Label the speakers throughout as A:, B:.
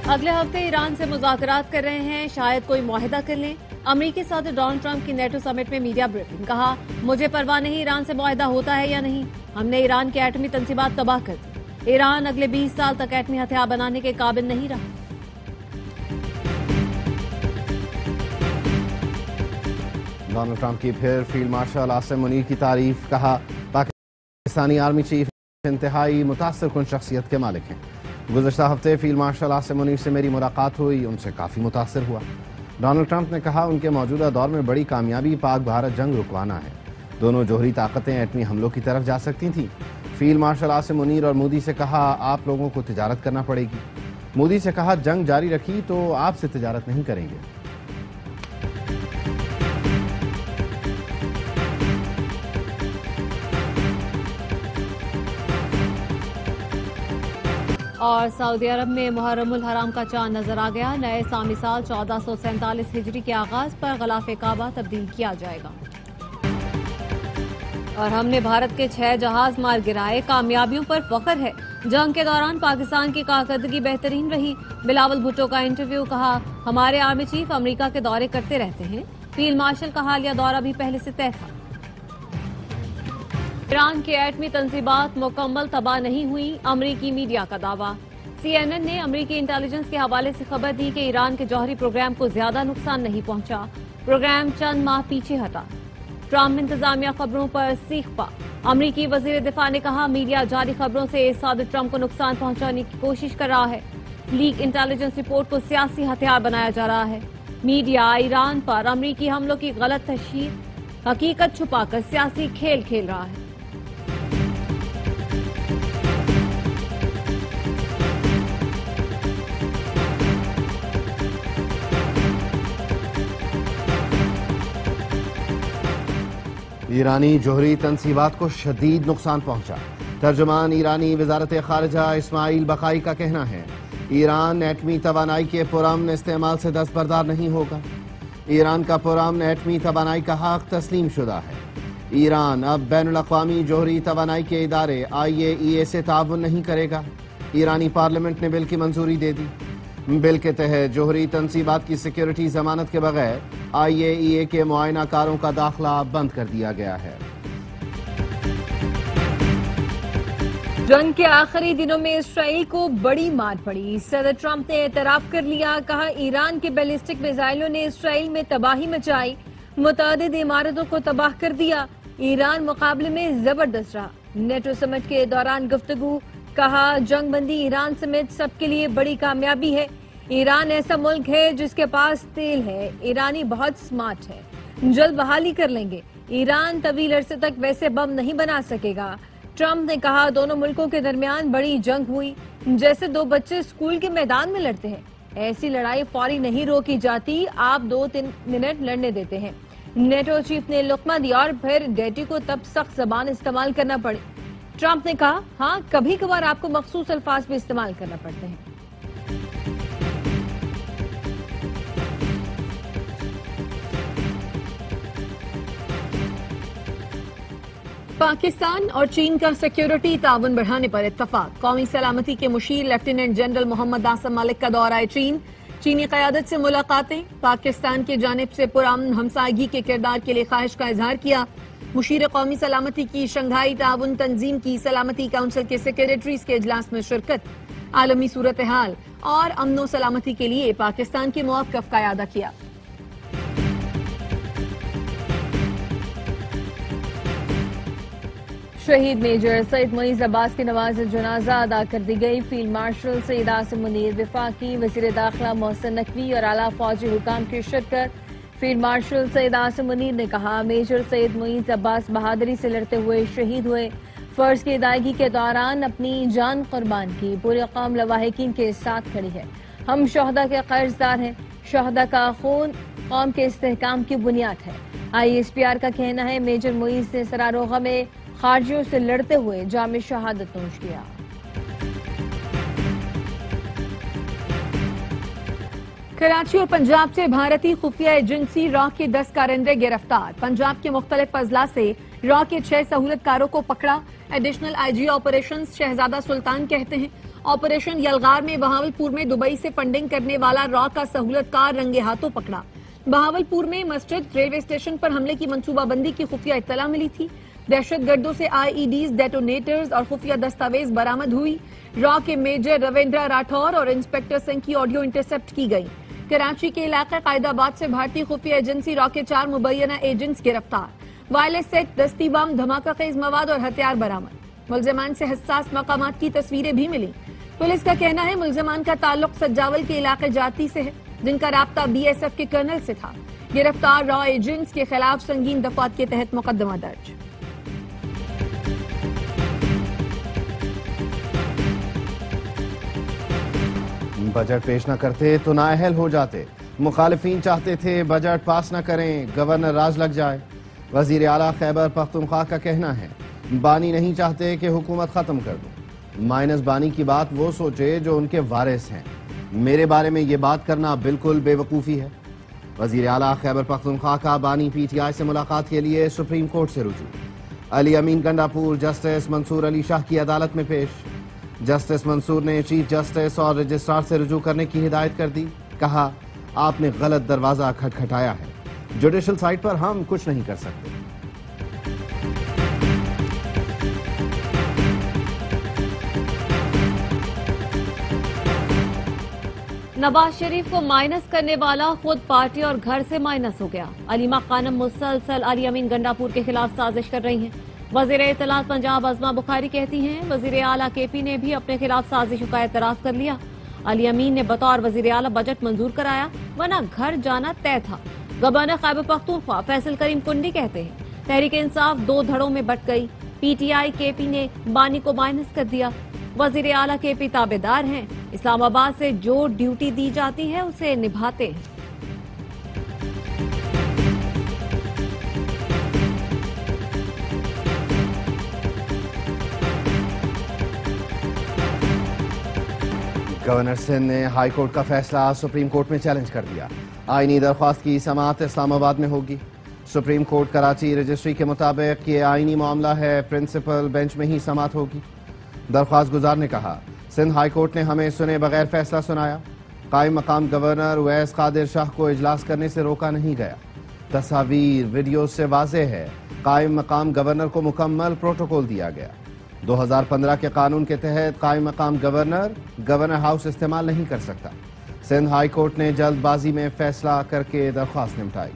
A: اگلے ہفتے ایران سے مذاکرات کر رہے ہیں، شاید کوئی معاہدہ کر لیں۔ امریکی صدر ڈونلڈ ٹرمپ کی نیٹو سمٹ میں میڈیا بریفنگ، کہا مجھے پرواہ نہیں ایران سے معاہدہ ہوتا ہے یا نہیں، ہم نے ایران کے ایٹمی تنصیبات تباہ کر دی، ایران اگلے 20 سال تک ایٹمی ہتھیار بنانے کے قابل نہیں رہا۔
B: ڈونلڈ ٹرمپ کی پھر فیلڈ مارشل عاصم منیر کی تعریف، کہا پاکستانی آرمی چیف انتہائی متاثر کن شخصیت کے مالک ہیں، گزشتہ ہفتے فیلڈ مارشل عاصم منیر سے میری ملاقات ہوئی، ان سے کافی متاثر ہوا۔ ڈونلڈ ٹرمپ نے کہا ان کے موجودہ دور میں بڑی کامیابی پاک بھارت جنگ رکوانا ہے، دونوں جوہری طاقتیں ایٹمی حملوں کی طرف جا سکتی تھیں۔ فیلڈ مارشل عاصم منیر اور مودی سے کہا آپ لوگوں کو تجارت کرنا پڑے گی، مودی سے کہا جنگ جاری رکھی تو آپ سے تجارت نہیں کریں گے۔
A: اور سعودی عرب میں محرم الحرام کا چاند نظر آ گیا، نئے اسلامی سال 1447 ہجری کے آغاز پر غلاف کعبہ تبدیل کیا جائے گا۔ اور ہم نے بھارت کے 6 جہاز مار گرائے، کامیابیوں پر فخر ہے، جنگ کے دوران پاکستان کی کارکردگی بہترین رہی۔ بلاول بھٹو کا انٹرویو، کہا ہمارے آرمی چیف امریکہ کے دورے کرتے رہتے ہیں، فیلڈ مارشل کا حالیہ دورہ بھی پہلے سے طے تھا۔ ایران کی ایٹمی تنصیبات مکمل تباہ نہیں ہوئی، امریکی میڈیا کا دعویٰ۔ CNN نے امریکی انٹیلیجنس کے حوالے سے خبر دی کہ ایران کے جوہری پروگرام کو زیادہ نقصان نہیں پہنچا، پروگرام چند ماہ پیچھے ہٹا۔ ٹرمپ انتظامیہ خبروں پر سیخ پا، امریکی وزیر دفاع نے کہا میڈیا جعلی خبروں سے صدر ٹرمپ کو نقصان پہنچانے کی کوشش کر رہا ہے، لیک انٹیلیجنس رپورٹ کو سیاسی ہتھیار بنایا جا رہا ہے، میڈیا ایران پر امریکی حملوں کی غلط تشہیر، حقیقت چھپا کر سیاسی کھیل کھیل رہا ہے۔
B: ایرانی جوہری تنصیبات کو شدید نقصان پہنچا، ترجمان ایرانی وزارت خارجہ اسماعیل بقائی کا کہنا ہے ایران ایٹمی توانائی کے پرامن استعمال سے دستبردار نہیں ہوگا، ایران کا پرامن ایٹمی توانائی کا حق تسلیم شدہ ہے، ایران اب بین الاقوامی جوہری توانائی کے ادارے IAEA سے تعاون نہیں کرے گا، ایرانی پارلیمنٹ نے بل کی منظوری دے دی، بل کے تحت جوہری تنصیبات کی سیکیورٹی ضمانت کے بغیر IAEA کے معائنہ کاروں کا داخلہ بند کر دیا گیا ہے۔
C: جنگ کے آخری دنوں میں اسرائیل کو بڑی مار پڑی، صدر ٹرمپ نے اعتراف کر لیا، کہا ایران کے بیلسٹک میزائلوں نے اسرائیل میں تباہی مچائی، متعدد عمارتوں کو تباہ کر دیا، ایران مقابلے میں زبردست رہا۔ نیٹو سمٹ کے دوران گفتگو، کہا جنگ بندی ایران سمیت سب کے لیے بڑی کامیابی ہے، ایران ایسا ملک ہے جس کے پاس تیل ہے، ایرانی بہت سمارٹ ہے، جلد بحالی کر لیں گے، ایران طویل عرصے تک ویسے بم نہیں بنا سکے گا۔ ٹرمپ نے کہا دونوں ملکوں کے درمیان بڑی جنگ ہوئی، جیسے 2 بچے اسکول کے میدان میں لڑتے ہیں، ایسی لڑائی فوری نہیں روکی جاتی، آپ 2-3 منٹ لڑنے دیتے ہیں۔ نیٹو چیف نے لقمہ دیا اور پھر ڈیٹی کو تب سخت زبان استعمال کرنا پڑی۔ ٹرمپ نے کہا ہاں کبھی کبھار آپ کو مخصوص الفاظ بھی استعمال کرنا پڑتے ہیں۔ پاکستان اور چین کا سیکیورٹی تعاون بڑھانے پر اتفاق، قومی سلامتی کے مشیر لیفٹیننٹ جنرل محمد عاصم ملک کا دورہ چین، چینی قیادت سے ملاقاتیں، پاکستان کی جانب سے پرامن ہمسائیگی کے کردار کے لیے خواہش کا اظہار کیا، مشیر قومی سلامتی کی شنگھائی تعاون تنظیم کی سلامتی کونسل کے سیکریٹریز کے اجلاس میں شرکت، عالمی صورتحال اور امن و سلامتی کے لیے پاکستان کے موقف کا اعادہ کیا۔ شہید میجر سید معیز عباس کی نماز جنازہ ادا کر دی گئی، فیلڈ مارشل سید عاصم منیر، وفاقی وزیر داخلہ محسن نقوی اور اعلیٰ فوجی حکام کی شرکت۔ فیلڈ مارشل سید عاصم منیر نے کہا میجر سید معیز عباس بہادری سے لڑتے ہوئے شہید ہوئے، فرض کی ادائیگی کے دوران اپنی جان قربان کی، پوری قوم لواحقین کے ساتھ کھڑی ہے، ہم شہداء کے قرضدار ہیں، شہداء کا خون قوم کے استحکام کی بنیاد ہے۔ ISPR کا کہنا ہے میجر معیز نے سراروغہ میں خارجیوں سے لڑتے ہوئے جام شہادت نوش کیا۔ کراچی اور پنجاب سے بھارتی خفیہ ایجنسی را کے 10 کارندے گرفتار، پنجاب کے مختلف اضلاع سے را کے 6 سہولت کاروں کو پکڑا، ایڈیشنل آئی جی آپریشنز شہزادہ سلطان کہتے ہیں آپریشن یلغار میں بہاولپور میں دبئی سے فنڈنگ کرنے والا را کا سہولت کار رنگے ہاتھوں پکڑا۔ بہاولپور میں مسجد ریلوے اسٹیشن پر حملے کی منصوبہ بندی کی خفیہ اطلاع ملی تھی۔ دہشت گردوں سے آئی ای ڈیز، ڈیٹونیٹرز اور خفیہ دستاویز برآمد ہوئی۔ را کے میجر رویندرا راٹھور اور انسپیکٹر سنگھ کی آڈیو انٹرسپٹ کی گئی۔ کراچی کے علاقہ قائد آباد سے بھارتی خفیہ ایجنسی را کے 4 مبینہ ایجنٹس گرفتار۔ وائرلیس سیٹ، دستی بم، دھماکہ خیز مواد اور ہتھیار برآمد۔ ملزمان سے حساس مقامات کی تصویریں بھی ملی۔ پولیس کا کہنا ہے ملزمان کا تعلق سجاول کے علاقے جاتی سے ہے، جن کا رابطہ بی ایس ایف کے کرنل سے تھا۔ گرفتار را ایجنٹس کے خلاف سنگین دفعات کے تحت مقدمہ درج۔
B: بجٹ پیش نہ کرتے تو نااہل ہو جاتے۔ مخالفین چاہتے تھے بجٹ پاس نہ کریں، گورنر راج لگ جائے۔ وزیر اعلیٰ خیبر پختونخوا کا کہنا ہے بانی نہیں چاہتے کہ حکومت ختم کر دو، مائنس بانی کی بات وہ سوچے جو ان کے وارث ہیں، میرے بارے میں یہ بات کرنا بالکل بے وقوفی ہے۔ وزیر اعلیٰ خیبر پختونخوا کا بانی پی ٹی آئی سے ملاقات کے لیے سپریم کورٹ سے رجوع۔ علی امین گنڈاپور جسٹس منصور علی شاہ کی عدالت میں پیش۔ جسٹس منصور نے چیف جسٹس اور رجسٹرار سے رجوع کرنے کی ہدایت کر دی۔ کہا آپ نے غلط دروازہ کھٹکھٹایا ہے، جوڈیشل سائٹ پر ہم کچھ نہیں کر سکتے۔
A: نواز شریف کو مائنس کرنے والا خود پارٹی اور گھر سے مائنس ہو گیا۔ علیمہ خانم مسلسل علی امین گنڈاپور کے خلاف سازش کر رہی ہیں۔ وزیر اطلاعات پنجاب عظمہ بخاری کہتی ہیں وزیر اعلیٰ کے پی نے بھی اپنے خلاف سازشوں کا اعتراف کر لیا۔ علی امین نے بطور وزیر اعلیٰ بجٹ منظور کرایا، ورنہ گھر جانا طے تھا۔ گورنر خیبر پختونخوا فیصل کریم کنڈی کہتے ہیں تحریک انصاف 2 دھڑوں میں بٹ گئی، پی ٹی آئی کے پی نے بانی کو مائنس کر دیا۔ وزیر اعلیٰ کے پی تابع دار ہیں، اسلام آباد سے جو ڈیوٹی دی جاتی ہے اسے نبھاتے ہیں۔
B: گورنر سندھ نے ہائی کورٹ کا فیصلہ سپریم کورٹ میں چیلنج کر دیا۔ آئینی درخواست کی سماعت اسلام آباد میں ہوگی۔ سپریم کورٹ کراچی رجسٹری کے مطابق یہ آئینی معاملہ ہے، پرنسپل بینچ میں ہی سماعت ہوگی۔ درخواست گزار نے کہا سندھ ہائی کورٹ نے ہمیں سنے بغیر فیصلہ سنایا، قائم مقام گورنر اویس قادر شاہ کو اجلاس کرنے سے روکا نہیں گیا۔ تصاویر ویڈیو سے واضح ہے قائم مقام گورنر کو مکمل پروٹوکول دیا گیا۔ 2015 کے قانون کے تحت قائم مقام گورنر ہاؤس استعمال نہیں کر سکتا۔ سندھ ہائی کورٹ نے جلد بازی میں فیصلہ کر کے درخواست نمٹائی۔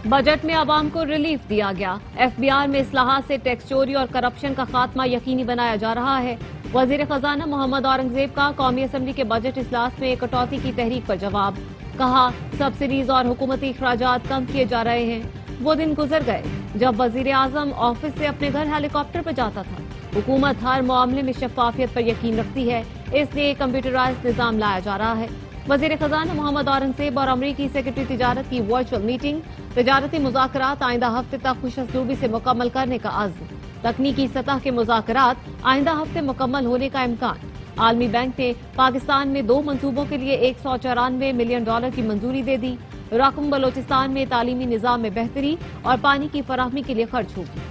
A: بجٹ میں عوام کو ریلیف دیا گیا۔ ایف بی آر میں اصلاحات سے ٹیکس چوری اور کرپشن کا خاتمہ یقینی بنایا جا رہا ہے۔ وزیر خزانہ محمد اورنگزیب کا قومی اسمبلی کے بجٹ اجلاس میں کٹوتی کی تحریک پر جواب۔ کہا سبسڈیز اور حکومتی اخراجات کم کیے جا رہے ہیں۔ وہ دن گزر گئے جب وزیر اعظم آفس سے اپنے گھر ہیلی کاپٹر پر جاتا تھا۔ حکومت ہر معاملے میں شفافیت پر یقین رکھتی ہے، اس لیے کمپیوٹرائزڈ نظام لایا جا رہا ہے۔ وزیر خزانہ محمد اورنگزیب اور امریکی سیکرٹری تجارت کی ورچوئل میٹنگ۔ تجارتی مذاکرات آئندہ ہفتے تک خوش اسلوبی سے مکمل کرنے کا عزم۔ تکنیکی سطح کے مذاکرات آئندہ ہفتے مکمل ہونے کا امکان۔ عالمی بینک نے پاکستان میں 2 منصوبوں کے لیے $194 ملین کی منظوری دے دی۔ رقم بلوچستان میں تعلیمی نظام میں بہتری اور پانی کی فراہمی کے لیے خرچ ہوگی۔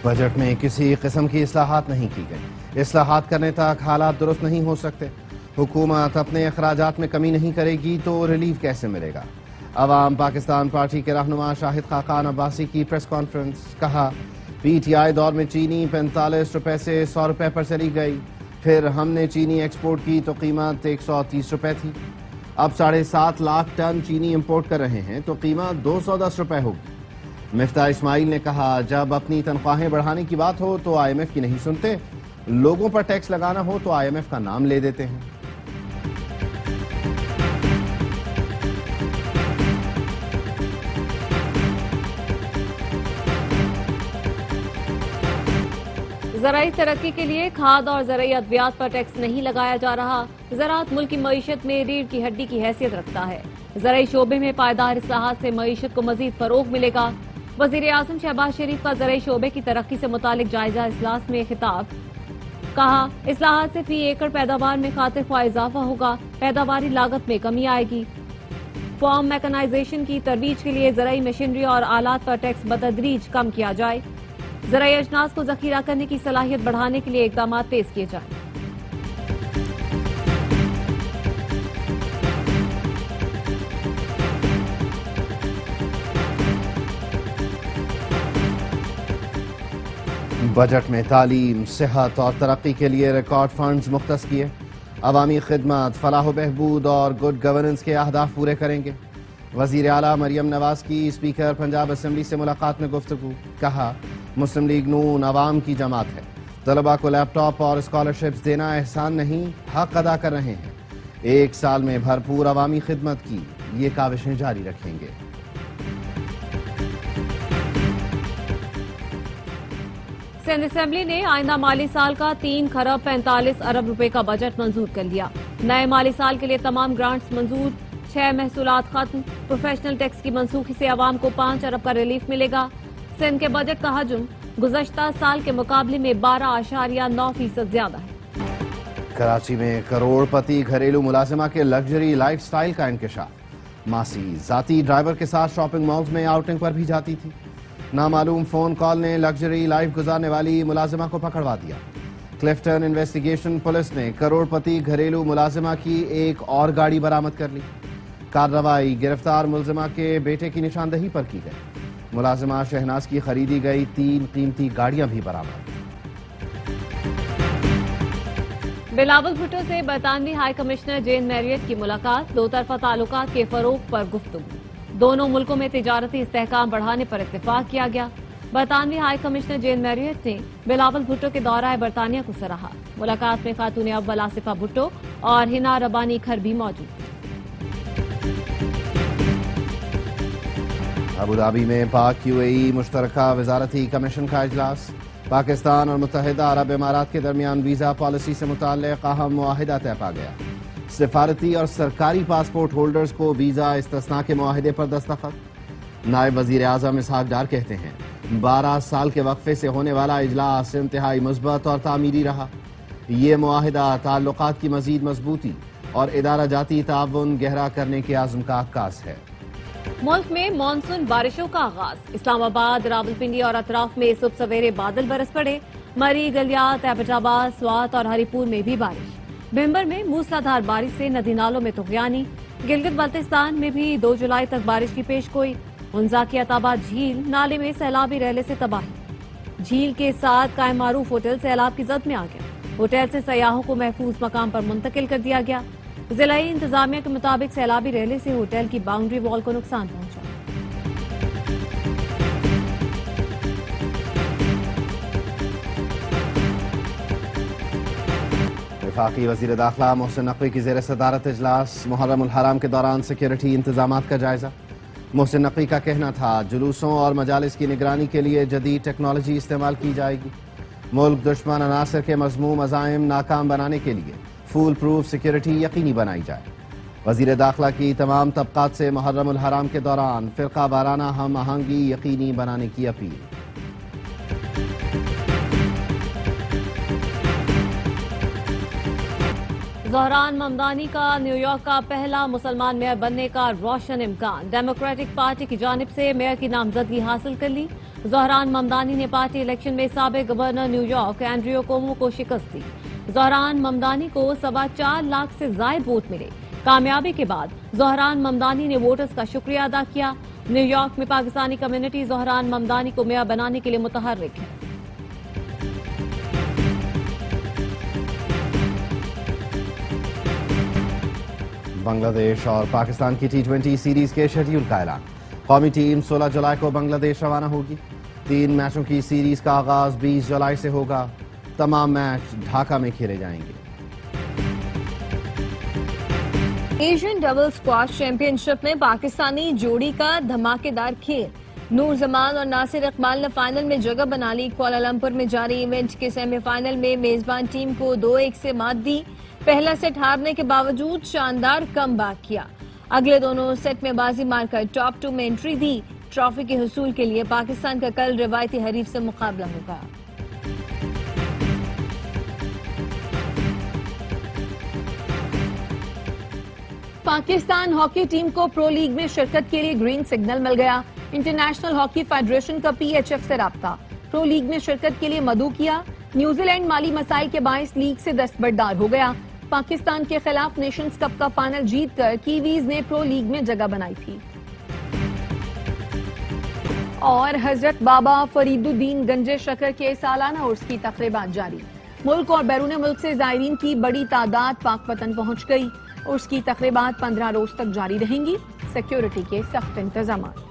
B: بجٹ میں کسی قسم کی اصلاحات نہیں کی گئی۔ اصلاحات کرنے تک حالات درست نہیں ہو سکتے۔ حکومت اپنے اخراجات میں کمی نہیں کرے گی تو ریلیف کیسے ملے گا؟ عوام پاکستان پارٹی کے رہنما شاہد خاقان عباسی کی پریس کانفرنس۔ کہا پی ٹی آئی دور میں چینی 45 روپے سے 100 روپے پر چلی گئی، پھر ہم نے چینی ایکسپورٹ کی تو قیمت 130 روپے تھی، اب 7.5 لاکھ ٹن چینی امپورٹ کر رہے ہیں تو قیمت 210 روپے ہوگی۔ مفتاح اسماعیل نے کہا جب اپنی تنخواہیں بڑھانے کی بات ہو تو آئی ایم ایف کی نہیں سنتے، لوگوں پر ٹیکس لگانا ہو تو آئی ایم ایف کا نام لے دیتے ہیں۔
A: زرعی ترقی کے لیے کھاد اور زرعی ادویات پر ٹیکس نہیں لگایا جا رہا۔ زراعت ملک کی معیشت میں ریڑھ کی ہڈی کی حیثیت رکھتا ہے۔ زرعی شعبے میں پائیدار اصلاحات سے معیشت کو مزید فروغ ملے گا۔ وزیر اعظم شہباز شریف کا زرعی شعبے کی ترقی سے متعلق جائزہ اجلاس میں خطاب۔ کہا، اصلاحات سے فی ایکڑ پیداوار میں خاطر خواہ اضافہ ہوگا، پیداواری لاگت میں کمی آئے گی۔ فارم میکنائزیشن کی ترویج کے لیے زرعی مشینری اور آلات پر ٹیکس بتدریج کم کیا جائے۔ زرعی اجناس کو ذخیرہ کرنے کی صلاحیت بڑھانے کے لیے اقدامات تیز کیے جائیں۔
B: بجٹ میں تعلیم، صحت اور ترقی کے لیے ریکارڈ فنڈز مختص کیے۔ عوامی خدمت، فلاح و بہبود اور گڈ گورننس کے اہداف پورے کریں گے۔ وزیر اعلیٰ مریم نواز کی اسپیکر پنجاب اسمبلی سے ملاقات میں گفتگو۔ کہا، مسلم لیگ نون عوام کی جماعت ہے، طلباء کو لیپ ٹاپ اور اسکالرشپس دینا احسان نہیں، حق ادا کر رہے ہیں۔ 1 سال میں بھرپور عوامی خدمت کی یہ کاوشیں جاری رکھیں گے۔
A: سندھ اسمبلی نے آئندہ مالی سال کا 3 کھرب 45 ارب روپے کا بجٹ منظور کر لیا۔ نئے مالی سال کے لیے تمام گرانٹس منظور، 6 محصولات ختم، پروفیشنل ٹیکس کی منسوخی سے عوام کو 5 ارب کا ریلیف ملے گا۔ سندھ کے بجٹ کا حجم گزشتہ سال کے مقابلے میں 12.9% زیادہ ہے۔
B: کراچی میں کروڑ پتی گھریلو ملازمہ کے لگژری لائف سٹائل کا انکشاف۔ ماسی ذاتی ڈرائیور کے ساتھ شاپنگ مالز میں آؤٹنگ پر بھی جاتی تھی۔ نامعلوم فون کال نے لگژری لائف گزارنے والی ملازمہ کو پکڑوا دیا۔ کلفٹن انویسٹیگیشن پولیس نے کروڑ پتی گھریلو ملازمہ کی ایک اور گاڑی برآمد کر لی۔ کارروائی گرفتار ملزمہ کے بیٹے کی نشاندہی پر کی گئی۔ ملازمہ شہناز کی خریدی گئی 3 قیمتی گاڑیاں بھی برآمد۔
A: بلاول بھٹو سے برطانوی ہائی کمشنر جین میریٹ کی ملاقات، 2 طرفہ تعلقات کے فروغ پر گفتگو۔ دونوں ملکوں میں تجارتی استحکام بڑھانے پر اتفاق کیا گیا۔ برطانوی ہائی کمشنر جین میریٹ نے بلاول بھٹو کے دورہ برطانیہ کو سراہا۔ ملاقات میں خاتون اول آصفہ بھٹو اور ہنا ربانی کھر بھی موجود تھے۔
B: ابوظہبی میں پاک UAE مشترکہ وزارتی کمیشن کا اجلاس۔ پاکستان اور متحدہ عرب امارات کے درمیان ویزا پالیسی سے متعلق اہم معاہدہ طے پا گیا۔ سفارتی اور سرکاری پاسپورٹ ہولڈرز کو ویزا استثناء کے معاہدے پر دستخط۔ نائب وزیر اعظم اسحاق ڈار کہتے ہیں، 12 سال کے وقفے سے ہونے والا اجلاس انتہائی مثبت اور تعمیری رہا۔ یہ معاہدہ تعلقات کی مزید مضبوطی اور ادارہ جاتی تعاون گہرا کرنے کے عزم کا عکاس ہے۔
A: ملک میں مانسون بارشوں کا آغاز۔ اسلام آباد، راولپنڈی اور اطراف میں صبح سویرے بادل برس پڑے۔ مری، گلیات، ایبٹ آباد، سوات اور ہری پور میں بھی بارش۔ بھمبر میں موسلادھار بارش سے ندی نالوں میں طغیانی۔ گلگت بلتستان میں بھی 2 جولائی تک بارش کی پیش گوئی۔ ہنزا کی عطاباد جھیل نالے میں سیلابی ریلے سے تباہی۔ جھیل کے ساتھ قائم معروف ہوٹل سیلاب کی زد میں آ گیا۔ ہوٹل سے سیاحوں کو محفوظ مقام پر منتقل کر دیا گیا۔ ضلعی انتظامیہ کے مطابق سیلابی ریلے سے ہوٹل کی باؤنڈری وال کو نقصان پہنچا۔
B: وفاقی وزیر داخلہ محسن نقوی کی زیر صدارت اجلاس۔ محرم الحرام کے دوران سیکیورٹی انتظامات کا جائزہ۔ محسن نقوی کا کہنا تھا، جلوسوں اور مجالس کی نگرانی کے لیے جدید ٹیکنالوجی استعمال کی جائے گی۔ ملک دشمن عناصر کے مذموم عزائم ناکام بنانے کے لیے فول پروف سیکیورٹی یقینی بنائی جائے۔ وزیر داخلہ کی تمام طبقات سے محرم الحرام کے دوران فرقہ وارانہ ہم آہنگی یقینی بنانے کی اپیل۔
A: زہران ممدانی کا نیو یارک کا پہلا مسلمان میئر بننے کا روشن امکان۔ ڈیموکریٹک پارٹی کی جانب سے میئر کی نامزدگی حاصل کر لی۔ زہران ممدانی نے پارٹی الیکشن میں سابق governor new York Andrew comma کو شکست دی۔ زہران ممدانی کو 4.25 لاکھ سے زائد ووٹ ملے۔ کامیابی کے بعد زہران ممدانی نے ووٹرز کا شکریہ ادا کیا۔ نیو یارک میں پاکستانی کمیونٹی زہران ممدانی کو میئر بنانے کے لیے متحرک ہے۔
B: بنگلہ دیش اور پاکستان کی T20 سیریز کے شیڈیول کا اعلان۔ قومی ٹیم 16 جولائی کو بنگلہ دیش روانہ ہوگی۔ 3 میچوں کی سیریز کا آغاز 20 جولائی سے ہوگا۔ تمام میچ ڈھاکہ میں کھیلے جائیں گے۔
C: ایشین ڈبل اسکواش چیمپئن شپ میں پاکستانی جوڑی کا دھماکے دار کھیل۔ نور زمان اور ناصر اقبال نے فائنل میں جگہ بنا لی۔ کوالالمپور میں جاری ایونٹ کے سیمی فائنل میں میزبان ٹیم کو 2-1 سے مات دی۔ پہلا سیٹ ہارنے کے باوجود شاندار کم بیک کیا۔ اگلے دونوں سیٹ میں بازی مار کر ٹاپ 2 میں انٹری دی. ٹرافی کے حصول کے لیے پاکستان کا کل روایتی حریف سے مقابلہ ہوگا. پاکستان ہاکی ٹیم کو پرو لیگ میں شرکت کے لیے گرین سگنل مل گیا. انٹرنیشنل ہاکی فیڈریشن کا پی ایچ ایف سے رابطہ. پرو لیگ میں شرکت کے لیے مدعو کیا. نیوزی لینڈ مالی مسائل کے باعث لیگ سے دستبردار ہو گیا. پاکستان کے خلاف نیشنز کپ کا فائنل جیت کر کیویز نے پرو لیگ میں جگہ بنائی تھی. اور حضرت بابا فرید الدین گنج شکر کے سالانہ عرس کی تقریبات جاری. ملک اور بیرون ملک سے زائرین کی بڑی تعداد پاک وطن پہنچ گئی. عرس کی تقریبات 15 روز تک جاری رہیں گی. سیکیورٹی کے سخت انتظامات.